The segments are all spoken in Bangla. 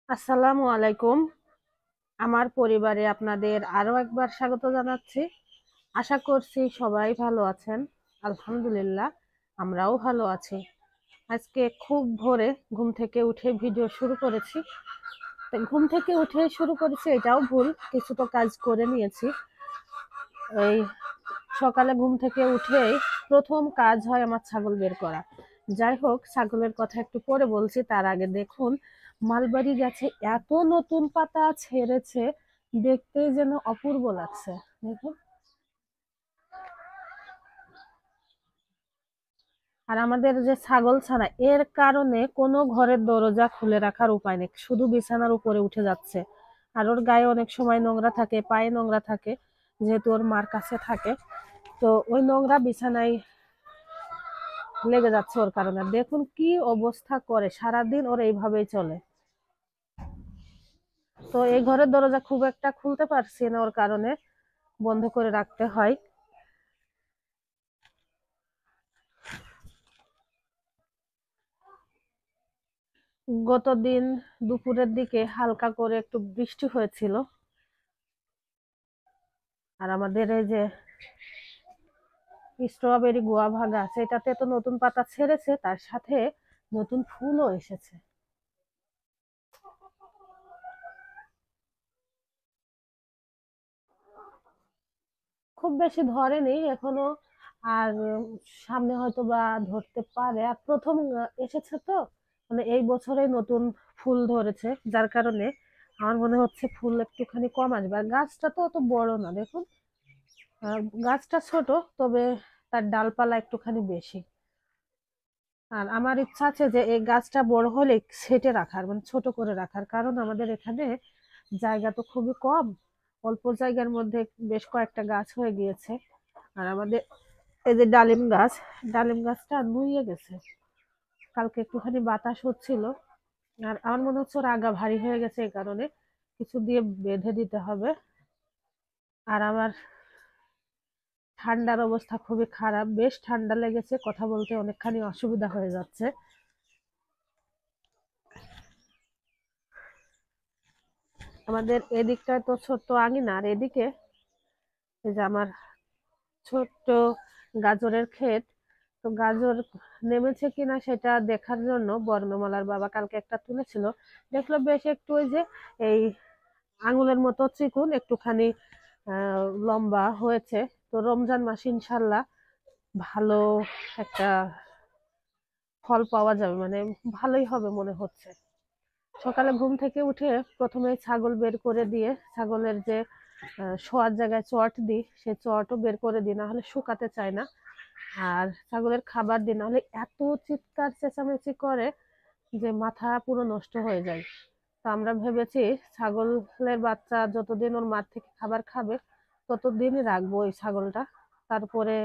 আসসালামু আলাইকুম। আমার পরিবারে আপনাদের আরো একবার স্বাগত জানাচ্ছি। আশা করছি সবাই ভালো আছেন। আলহামদুলিল্লাহ, আমরাও ভালো আছি। আজকে খুব ভোরে ঘুম থেকে উঠে ভিডিও শুরু করেছি। তো ঘুম থেকে উঠে শুরু করেছি এটাও ভুল, কিছু তো কাজ করে নিয়েছি। এই সকালে ঘুম থেকে উঠেই প্রথম কাজ হয় আমার ছাগল বের করা। যাই হোক, ছাগলের কথা একটু পরে বলছি, তার আগে দেখুন মালবাড়ি গাছে এত নতুন পাতা ছেড়েছে, দেখতেই যেন অপূর্ব লাগছে। দেখুন, আর আমাদের যে ছাগল ছানা, এর কারণে কোনো ঘরের দরজা খুলে রাখার উপায় নেই, শুধু বিছানার উপরে উঠে যাচ্ছে। আর ওর গায়ে অনেক সময় নোংরা থাকে, পায়ে নোংরা থাকে, যেহেতু ওর মার কাছে থাকে। তো ওই নোংরা বিছানায় লেগে যাচ্ছে ওর কারণে। দেখুন কি অবস্থা করে, সারাদিন ওর এইভাবেই চলে। তো এই ঘরের দরজা খুব একটা খুলতে পারছি না, ওর কারণে বন্ধ করে রাখতে হয়। গতদিন দুপুরের দিকে হালকা করে একটু বৃষ্টি হয়েছিল। আর আমাদের এই যে স্ট্রবেরি গুয়াভা গাছ, এটাতে তো নতুন পাতা ছেড়েছে, তার সাথে নতুন ফুলও এসেছে। খুব বেশি ধরেনি এখনো। আর সামনে হয়তো বা ধরতে পারে। আর প্রথম এসেছে তো, মানে এই বছরে নতুন ফুল ধরেছে, যার কারণে আমার মনে হচ্ছে ফুল একটুখানি কম আসবে। আর গাছটা তো অত বড় না, দেখুন। গাছটা ছোট, তবে তার ডালপালা একটুখানি বেশি। আর আমার ইচ্ছা আছে যে এই গাছটা বড় হলে ছেটে রাখার, মানে ছোট করে রাখার, কারণ আমাদের এখানে জায়গা তো খুবই কম। অল্প জায়গার মধ্যে বেশ কয়েকটা গাছ হয়ে গিয়েছে। আর আমাদের এই যে ডালিম গাছ, ডালিম গাছটা নুয়ে গেছে। কালকে একটুখানি বাতাস হচ্ছিল, আর আমার মনে হচ্ছে ওর আগা ভারী হয়ে গেছে, এই কারণে কিছু দিয়ে বেঁধে দিতে হবে। আর আমার ঠান্ডার অবস্থা খুবই খারাপ, বেশ ঠান্ডা লেগেছে, কথা বলতে অনেকখানি অসুবিধা হয়ে যাচ্ছে। আমাদের এদিকটায় তো ছোট্ট আঙিনা, আর এদিকে এই যে আমার ছোট্ট গাজরের ক্ষেত। তো গাজর নেমেছে কিনা সেটা দেখার জন্য বর্ণমালার বাবা কালকে একটা তুলেছিল। দেখলো বেশ একটু ওই যে এই আঙুলের মতো চিকুন, একটুখানি লম্বা হয়েছে। তো রমজান মাস ইনশাল্লাহ ভালো একটা ফল পাওয়া যাবে, মানে ভালোই হবে মনে হচ্ছে। সকালে ঘুম থেকে উঠে প্রথমে ছাগল বের করে দিয়ে, ছাগলের যে শোয়ার জায়গায় চট দিই, সে চটও বের করে দিই, না হলে শুকাতে চায় না। আর ছাগলের খাবার দিই, না হলে এত চিৎকার চেঁচামেচি করে যে মাথা পুরো নষ্ট হয়ে যায়। তো আমরা ভেবেছি ছাগলের বাচ্চা যতদিন ওর মাঠ থেকে খাবার খাবে ততদিনই রাখবো ওই ছাগলটা। তারপরে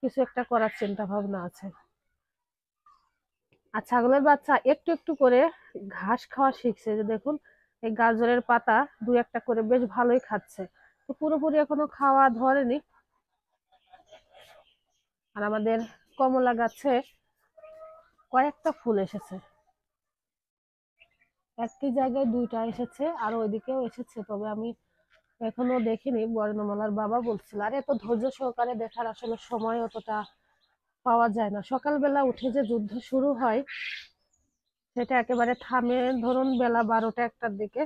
কিছু একটা করার চিন্তা ভাবনা আছে। আর ছাগলের বাচ্চা একটু একটু করে ঘাস খাওয়া শিখছে, যে দেখুন এই গাজরের পাতা দু একটা করে বেশ ভালোই খাচ্ছে। তো পুরোপুরি এখনো খাওয়া ধরেনি। আর আমাদের কমলা গাছে কয়েকটা ফুল এসেছে, একটি জায়গায় দুইটা এসেছে, আর ওইদিকেও এসেছে, তবে আমি এখনো দেখিনি। বর্ণমালার বাবা বলছিল। আর এত ধৈর্য সহকারে দেখার আসলে সময় অতটা পাওয়া যায় না। সকালবেলা উঠে যে যুদ্ধ শুরু হয় সেটা একেবারে থামে ধরুন বেলা 12টা 1টার দিকে।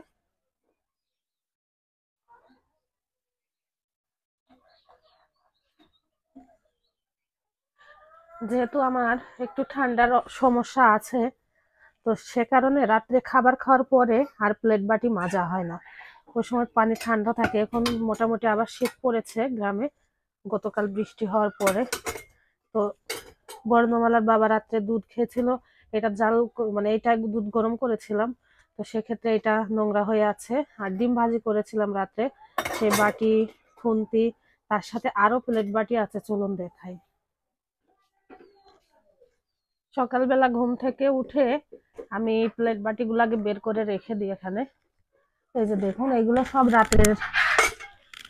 যেহেতু আমার একটু ঠান্ডার সমস্যা আছে, তো সে কারণে রাত্রে খাবার খাওয়ার পরে আর প্লেট বাটি মাজা হয় না। ওই সময় পানি ঠান্ডা থাকে। এখন মোটামুটি আবার শীত পড়েছে গ্রামে, গতকাল বৃষ্টি হওয়ার পরে। তো বর্ণমালার বাবা রাত্রে দুধ খেয়েছিল, এটা মানে এটা দুধ গরম করেছিলাম, তো সেক্ষেত্রে এটা নোংরা হয়ে আছে। আর ডিম ভাজি করেছিলাম রাত্রে, সে বাটি, খুন্তি, তার সাথে আরো প্লেট বাটি আছে, চলুন দেখাই। সকালবেলা ঘুম থেকে উঠে আমি প্লেট বাটিগুলো বের করে রেখে দিই এখানে। এই যে দেখুন, এগুলো সব রাতের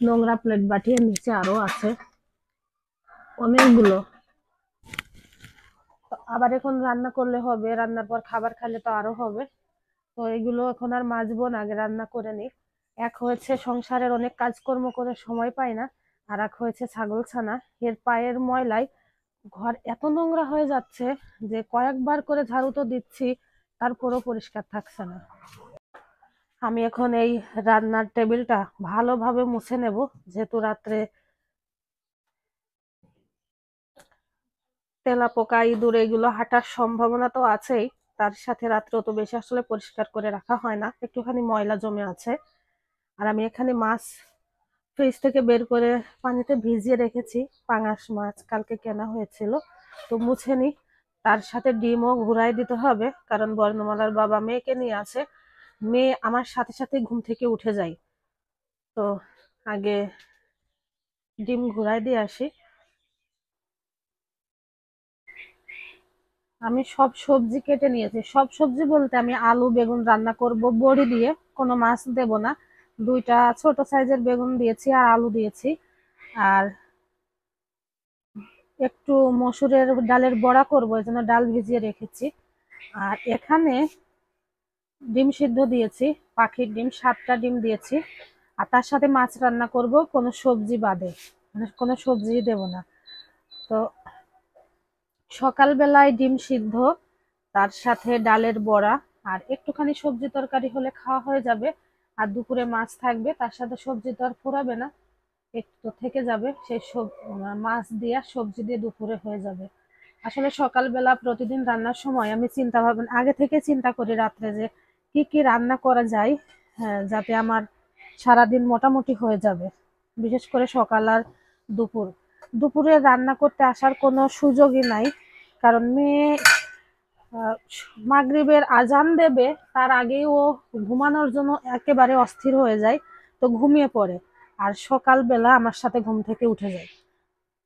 নোংরা প্লেট বাটি, এর নিচে আরো আছে অনেকগুলো। তো আবার এখন রান্না করলে হবে, রান্নার পর খাবার খেলে তো আরো হবে। তো তো এগুলো এখন আর মাজবো না, আগে রান্না করে নিই। এক হয়েছে সংসারের অনেক কাজকর্ম করে সময় পাই না, আর এক হয়েছে ছাগল ছানা, এর পায়ের ময়লায় ঘর এত নোংরা হয়ে যাচ্ছে যে কয়েকবার করে ঝাড়ু তো দিচ্ছি, তারপরও পরিষ্কার থাকছে না। আমি এখন এই রান্নার টেবিলটা ভালোভাবে মুছে নেব, যেহেতু রাত্রে তেলাপোকা ইঁদুর এগুলো হাঁটার সম্ভাবনা তো আছেই, তার সাথে রাত্রে অত বেশি আসলে পরিষ্কার করে রাখা হয় না, একটুখানি ময়লা জমে আছে। আর আমি এখানে মাছ ফ্রিজ থেকে বের করে পানিতে ভিজিয়ে রেখেছি, পাঙাশ মাছ কালকে কেনা হয়েছিল, তো মুছে নি। তার সাথে ডিমও ঘুরাই দিতে হবে, কারণ বর্ণমালার বাবা মেয়েকে নিয়ে আছে, মেয়ে আমার সাথে সাথে ঘুম থেকে উঠে যায়। তো আগে ডিম ঘুরাই দিয়ে আসি। আমি সব সবজি কেটে নিয়েছি, সব সবজি বলতে আমি আলু বেগুন রান্না করব বড়ি দিয়ে, কোনো মাছ দেব না। দুইটা ছোট সাইজের বেগুন দিয়েছি আর আলু দিয়েছি, আর একটু মসুরের ডালের বড়া করবো, এই জন্য ডাল ভিজিয়ে রেখেছি। আর এখানে ডিম সিদ্ধ দিয়েছি, পাখির ডিম 7টা ডিম দিয়েছি। আর তার সাথে মাছ রান্না করব, কোনো সবজি বাদে, মানে কোনো সবজি দেব না। তো সকালবেলায় ডিম সিদ্ধ, তার সাথে ডালের বড়া আর একটুখানি সবজি তরকারি হলে খাওয়া হয়ে যাবে। আর দুপুরে মাছ থাকবে, তার সাথে সবজি তো আর ফুরাবে না, একটু থেকে যাবে, সেই সব মাছ দিয়ে সবজি দিয়ে দুপুরে হয়ে যাবে। আসলে সকালবেলা প্রতিদিন রান্নার সময় আমি চিন্তা ভাবনা আগে থেকে চিন্তা করি রাত্রে যে কি কি রান্না করা যায়, হ্যাঁ, যাতে আমার সারাদিন মোটামুটি হয়ে যাবে। বিশেষ করে সকাল আর দুপুর, দুপুরে রান্না করতে আসার কোনো সুযোগই নাই, কারণ মেয়ে মাগরিবের আজান দেবে তার আগেই ও ঘুমানোর জন্য একেবারে অস্থির হয়ে যায়, তো ঘুমিয়ে পড়ে। আর সকালবেলা আমার সাথে ঘুম থেকে উঠে যায়,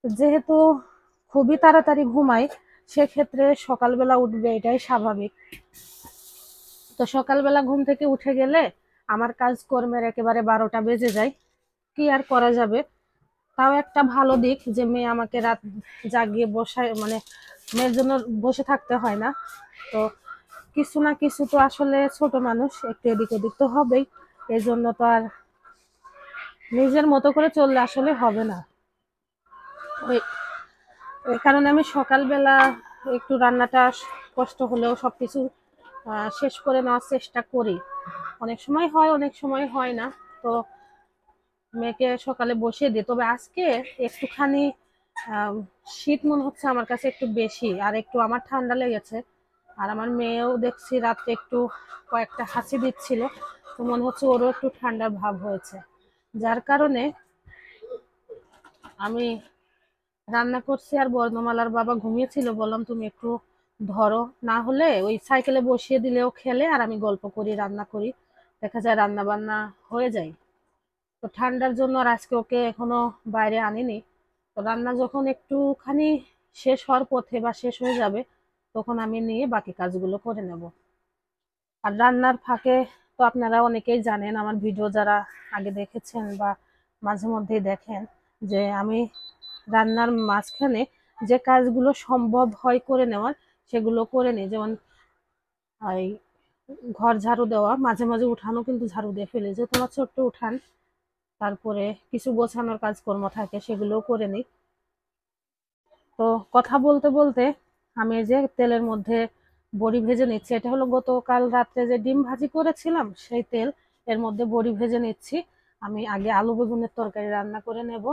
যেহেতু খুবই তাড়াতাড়ি ঘুমায়, সেক্ষেত্রে সকালবেলা উঠবে এটাই স্বাভাবিক। তো সকালবেলা ঘুম থেকে উঠে গেলে আমার কাজকর্মের একেবারে 12টা বেজে যায়, কি আর করা যাবে। তাও একটা ভালো দিক যে মেয়ে আমাকে রাত জাগিয়ে বসায়, মানে মেয়ের জন্য বসে থাকতে হয় না। তো কিছু না কিছু তো আসলে ছোট মানুষ, একটু এদিক ওদিক তো হবেই, এই জন্য তো আর নিজের মতো করে চললে আসলে হবে না। ওই ওই কারণে আমি সকালবেলা একটু রান্নাটা কষ্ট হলেও সবকিছু শেষ করে নেওয়ার চেষ্টা করি। অনেক সময় হয়, অনেক সময় হয় না। তো মেয়েকে সকালে বসিয়ে দিই, তবে আজকে একটুখানি আহ, শীত মনে হচ্ছে আমার কাছে একটু বেশি, আর একটু আমার ঠান্ডা লেগেছে। আর আমার মেয়েও দেখছি রাত্রে একটু কয়েকটা হাঁচি দিচ্ছিল, তো মনে হচ্ছে ওরও একটু ঠান্ডার ভাব হয়েছে, যার কারণে আমি রান্না করছি। আর বর্ণমালার বাবা ঘুমিয়েছিল, বললাম তুমি একটু ধরো, না হলে ওই সাইকেলে বসিয়ে দিলেও খেলে আর আমি গল্প করি রান্না করি, দেখা যায় রান্না বান্না হয়ে যায়। তো ঠান্ডার জন্য আর আজকে ওকে এখনো বাইরে আনিনি। তো রান্না যখন একটুখানি শেষ হওয়ার পথে বা শেষ হয়ে যাবে, তখন আমি নিয়ে বাকি কাজগুলো করে নেব। আর রান্নার ফাঁকে তো আপনারা অনেকেই জানেন, আমার ভিডিও যারা আগে দেখেছেন বা মাঝে মধ্যেই দেখেন, যে আমি রান্নার মাঝখানে যে কাজগুলো সম্ভব হয় করে নেওয়ার, সেগুলো করে নিই। যেমন এই ঘর ঝাড়ু দেওয়া, মাঝে মাঝে উঠানও কিন্তু ঝাড়ু দিয়ে ফেলি, যে তোমার ছোট্ট উঠান, তারপরে কিছু গোছানোর কাজকর্ম থাকে সেগুলোও করে নিই। তো কথা বলতে বলতে আমি এই যে তেলের মধ্যে বড়ি ভেজে নিচ্ছি, এটা হলো গতকাল রাত্রে যে ডিম ভাজি করেছিলাম সেই তেল, এর মধ্যে বড়ি ভেজে নিচ্ছি। আমি আগে আলু বেগুনের তরকারি রান্না করে নেব,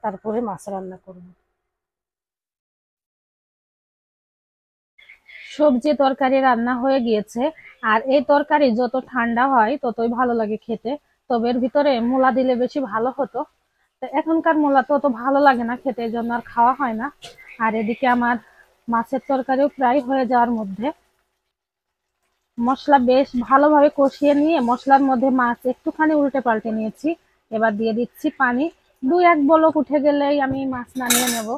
তারপরে মাছ রান্না করব। সবজি তরকারি রান্না হয়ে গিয়েছে। আর এই তরকারি যত ঠান্ডা হয় ততই ভালো লাগে খেতে, তবে এর ভিতরে মূলা দিলে বেশি ভালো হতো। তো এখনকার মূলা তো অত ভালো লাগে না খেতে, এই জন্য আর খাওয়া হয় না। আর এদিকে আমার মাছের তরকারিও প্রায় হয়ে যাওয়ার মধ্যে। মশলা বেশ ভালোভাবে কষিয়ে নিয়ে মশলার মধ্যে মাছ একটুখানি উল্টে পাল্টে নিয়েছি, এবার দিয়ে দিচ্ছি পানি। 2-1 বলক উঠে গেলেই আমি মাছ নামিয়ে নেব।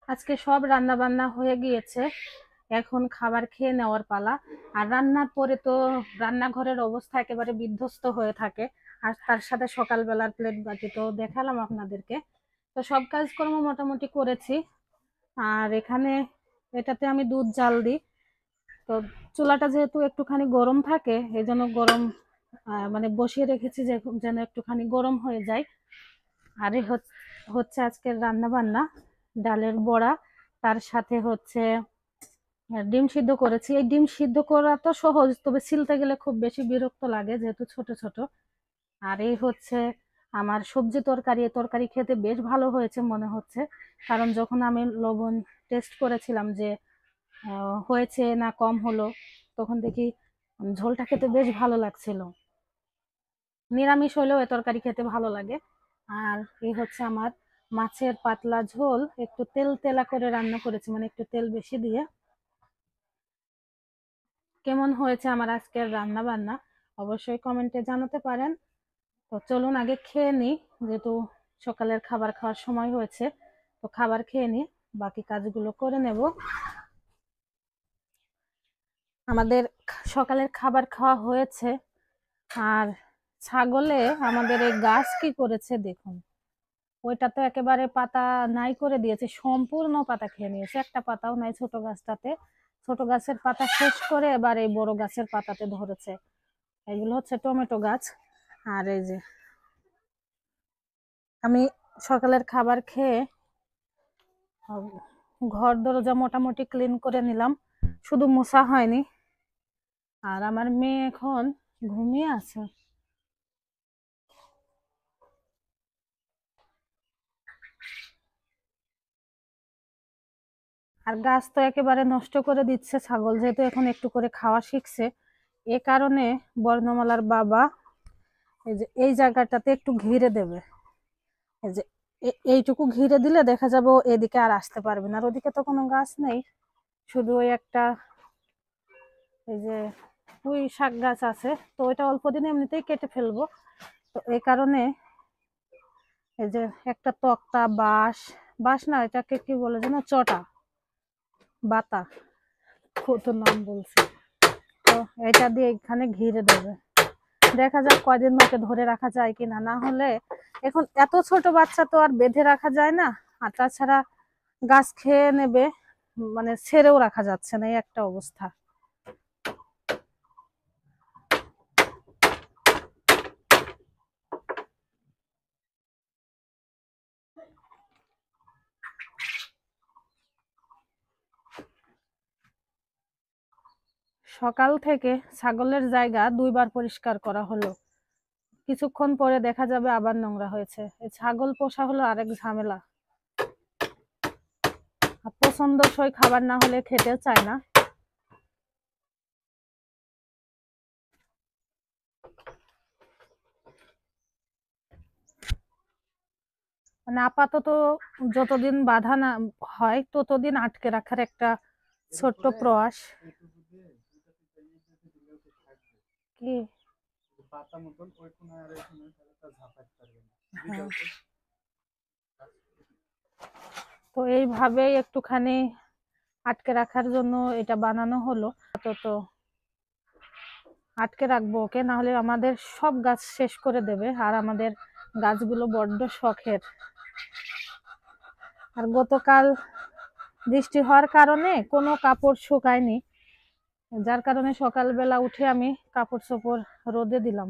আজকে সব রান্না বান্না হয়ে গিয়েছে, এখন খাবার খেয়ে নেওয়ার পালা। আর রান্নার পরে তো রান্নাঘরের অবস্থা একেবারে বিধ্বস্ত হয়ে থাকে। আর তার সাথে সকালবেলার প্লেট বাটি তো দেখালাম আপনাদেরকে। তো সব কাজকর্ম মোটামুটি করেছি। আর এখানে এটাতে আমি দুধ জাল দিই, তো চুলাটা যেহেতু একটুখানি গরম থাকে এই জন্য গরম মানে বসিয়ে রেখেছি যেন একটুখানি গরম হয়ে যায়। আর হচ্ছে আজকের রান্না বান্না ডালের বড়া, তার সাথে হচ্ছে ডিম সিদ্ধ করেছি। এই ডিম সিদ্ধ করা তো সহজ, তবে ছিলতে গেলে খুব বেশি বিরক্ত লাগে যেহেতু ছোট ছোট। আর এই হচ্ছে আমার সবজি তরকারি। এই তরকারি খেতে বেশ ভালো হয়েছে মনে হচ্ছে, কারণ যখন আমি লবণ টেস্ট করেছিলাম যে হয়েছে না কম হলো, তখন দেখি ঝোলটা খেতে বেশ ভালো লাগছিল। নিরামিষ হলেও এ তরকারি খেতে ভালো লাগে। আর এই হচ্ছে আমার মাছের পাতলা ঝোল, একটু তেল তেলা করে রান্না করেছি, মানে একটু তেল বেশি দিয়ে। কেমন হয়েছে আমার আজকের রান্না বান্না অবশ্যই কমেন্টে জানাতে পারেন। তো চলুন আগে খেয়ে নিই, যেহেতু সকালের খাবার খাওয়ার সময় হয়েছে। তো খাবার খেয়ে নিই, বাকি কাজগুলো করে নেব। আমাদের সকালের খাবার খাওয়া হয়েছে। আর ছাগলে আমাদের এই গাছ কি করেছে দেখুন, ওইটা তো একেবারে পাতা নাই করে দিয়েছে, সম্পূর্ণ পাতা খেয়ে নিয়েছে, একটা পাতাও নাই ছোট গাছটাতে। ছোট গাছের পাতা শেষ করে এবার এই বড় গাছের পাতাতে ধরেছে। এগুলো হচ্ছে টমেটো গাছ। আর এই যে আমি সকালের খাবার খেয়ে ঘর দরজা মোটামুটি ক্লিন করে নিলাম, শুধু মোছা হয়নি। আর আমার মেয়ে এখন ঘুমিয়ে আছে। আর গাছ তো একেবারে নষ্ট করে দিচ্ছে ছাগল, যেহেতু এখন একটু করে খাওয়া শিখছে। এ কারণে বর্ণমালার বাবা এই যে এই জায়গাটাতে একটু ঘিরে দেবে। এই যে এইটুকু ঘিরে দিলে দেখা যাবে ও এদিকে আর আসতে পারবে না। আর ওদিকে তো কোনো গাছ নেই, শুধু ওই একটা এই যে পুঁই শাক গাছ আছে, তো ওইটা অল্প দিন এমনিতেই কেটে ফেলবো। তো এই কারণে এই যে একটা তক্তা বাঁশ, বাঁশ না এটাকে কি বলে যেন, চটা বাতা, কত নাম বলছে। তো এটা দিয়ে এখানে ঘিরে দেবে, দেখা যাক কয়দিন ওকে ধরে রাখা যায় কিনা। না হলে এখন এত ছোট বাচ্চা তো আর বেঁধে রাখা যায় না, আর তাছাড়া গাছ খেয়ে নেবে, মানে ছেড়েও রাখা যাচ্ছে না, এই একটা অবস্থা। সকাল থেকে ছাগলের জায়গা 2 বার পরিষ্কার করা হলো, কিছুক্ষণ পরে দেখা যাবে আবার নোংরা হয়েছে। এই ছাগল পোষা হলো আরেক ঝামেলা, পছন্দসই খাবার না হলে খেতে চায় না। মানে আপাতত যতদিন বাধা না হয় ততদিন আটকে রাখার একটা ছোট্ট প্রয়াস। কি হ্যাঁ, তো এইভাবেই একটুখানি আটকে রাখার জন্য এটা বানানো হলো। তো আটকে রাখবো ওকে, না হলে আমাদের সব গাছ শেষ করে দেবে। আর আমাদের গাছগুলো বড্ড শখের। আর গতকাল বৃষ্টি হওয়ার কারণে কোনো কাপড় শুকায়নি, যার কারণে সকালবেলা উঠে আমি কাপড় চোপড় রোদে দিলাম।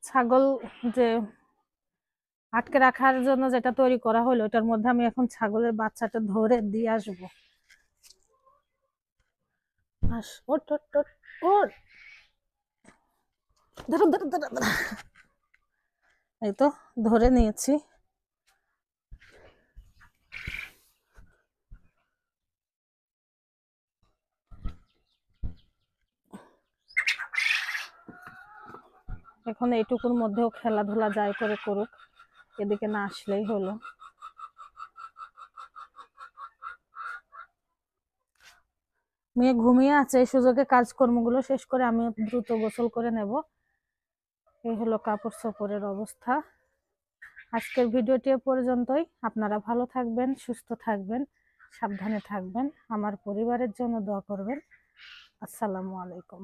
ছাগল যে আটকে রাখার জন্য যেটা তৈরি করা হলো, ওটার মধ্যে আমি এখন ছাগলের বাচ্চাটা ধরে দিয়ে আসবো। ওঠ ওঠ ওঠ ওঠ, ধরো ধরো ধরো ধরো। এই তো ধরে নিয়েছি। এখন এইটুকুর মধ্যেও খেলাধুলা যাই করে করুক, এদিকে না আসলেই হলো। মেয়ে ঘুমিয়ে আছে, এই সুযোগে কাজকর্মগুলো শেষ করে আমি দ্রুত গোসল করে নেব। এই হলো কাপড় চোপড়ের অবস্থা। আজকের ভিডিওটি এ পর্যন্তই। আপনারা ভালো থাকবেন, সুস্থ থাকবেন, সাবধানে থাকবেন, আমার পরিবারের জন্য দোয়া করবেন। আসসালামু আলাইকুম।